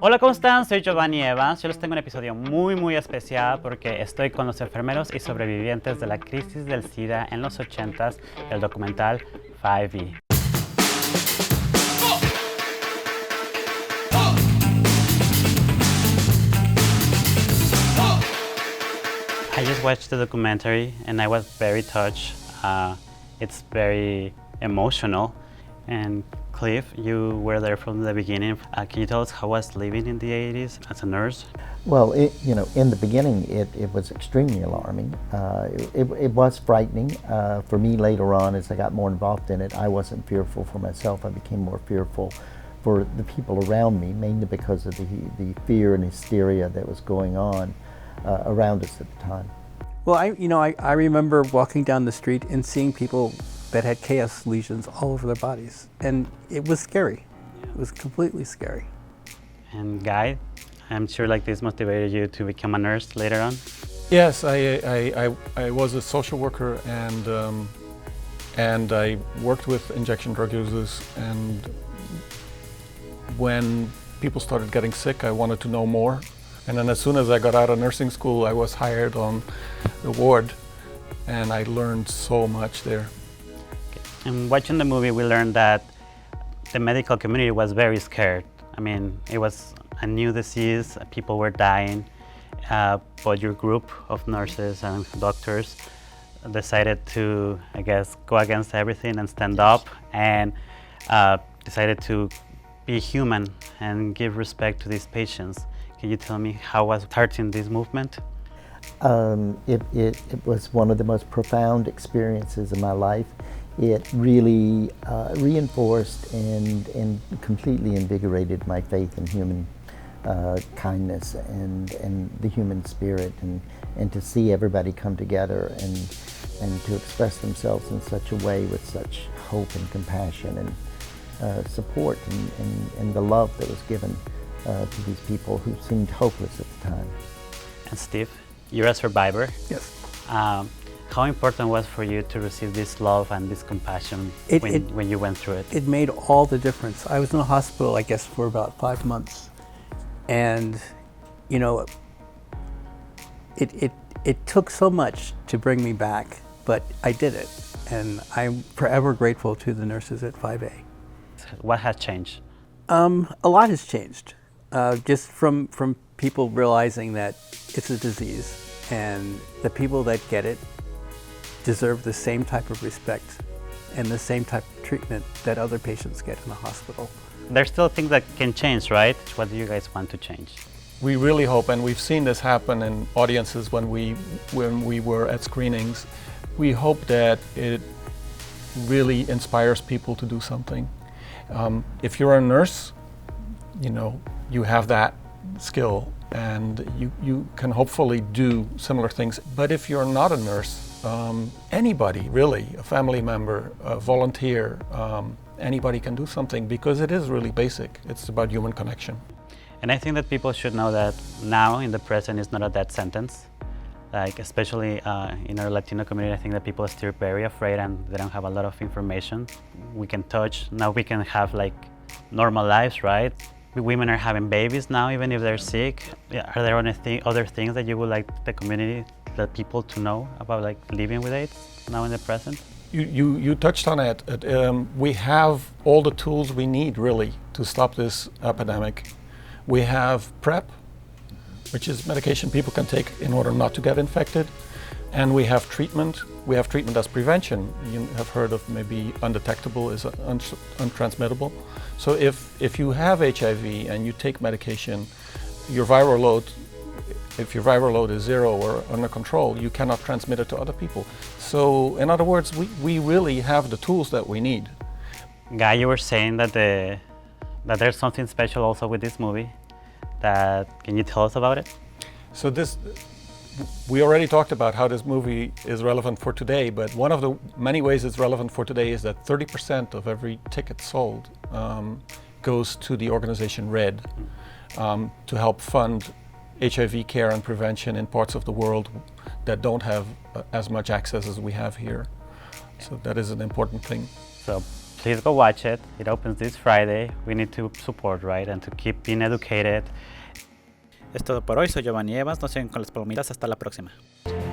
Hola, ¿cómo están? Soy Giovanni Evans. Yo les tengo un episodio muy especial porque estoy con los enfermeros y sobrevivientes de la crisis del SIDA en los 80s del documental 5E. I just watched the documentary and I was very touched. It's very emotional. And Cliff, you were there from the beginning. Can you tell us how was living in the 80s as a nurse? Well, in the beginning, it was extremely alarming. It was frightening. For me, later on, as I got more involved in it, I wasn't fearful for myself. I became more fearful for the people around me, mainly because of the fear and hysteria that was going on around us at the time. Well, I remember walking down the street and seeing people that had chaos lesions all over their bodies, and it was scary. It was completely scary. And Guy, I'm sure like this motivated you to become a nurse later on. Yes, I was a social worker and I worked with injection drug users, and when people started getting sick, I wanted to know more. And then as soon as I got out of nursing school, I was hired on the ward, and I learned so much there. And watching the movie, we learned that the medical community was very scared. I mean, it was a new disease, people were dying, but your group of nurses and doctors decided to, I guess, go against everything and stand up and decided to be human and give respect to these patients. Can you tell me how was starting this movement? It was one of the most profound experiences of my life. It really reinforced and completely invigorated my faith in human kindness and the human spirit, and to see everybody come together and to express themselves in such a way with such hope and compassion and support and the love that was given to these people who seemed hopeless at the time. And Steve, you're a survivor. Yes. How important was for you to receive this love and this compassion when you went through it? It made all the difference. I was in the hospital, I guess, for about 5 months. And, it took so much to bring me back, but I did it. And I'm forever grateful to the nurses at 5A. What has changed? A lot has changed. Just from people realizing that it's a disease, and the people that get it deserve the same type of respect and the same type of treatment that other patients get in the hospital. There's still things that can change, right? What do you guys want to change? We really hope, and we've seen this happen in audiences when we were at screenings, we hope that it really inspires people to do something. If you're a nurse, you have that skill and you can hopefully do similar things. But if you're not a nurse, anybody really, a family member, a volunteer, anybody can do something, because it is really basic. It's about human connection. And I think that people should know that now in the present is not a death sentence. Like especially in our Latino community, I think that people are still very afraid and they don't have a lot of information. We can touch, now we can have like normal lives, right? Women are having babies now, even if they're sick. Are there other things that you would like the community, the people to know about like living with AIDS now in the present? You touched on it. We have all the tools we need really to stop this epidemic. We have PrEP, which is medication people can take in order not to get infected. And we have treatment. We have treatment as prevention. You have heard of maybe undetectable is untransmittable. So if you have HIV and you take medication, if your viral load is 0 or under control, you cannot transmit it to other people. So in other words, we really have the tools that we need. Guy, you were saying that there's something special also with this movie. Can you tell us about it? So we already talked about how this movie is relevant for today, but one of the many ways it's relevant for today is that 30% of every ticket sold goes to the organization RED to help fund HIV care and prevention in parts of the world that don't have as much access as we have here. So that is an important thing. So please go watch it. It opens this Friday. We need to support, right? And to keep being educated. Es todo por hoy. Soy Giovanni Evans. Nos siguen con las palomitas. Hasta la próxima.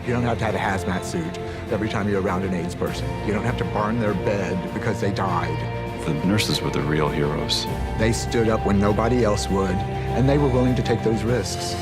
You don't have to have a hazmat suit every time you're around an AIDS person. You don't have to burn their bed because they died. The nurses were the real heroes. They stood up when nobody else would, and they were willing to take those risks.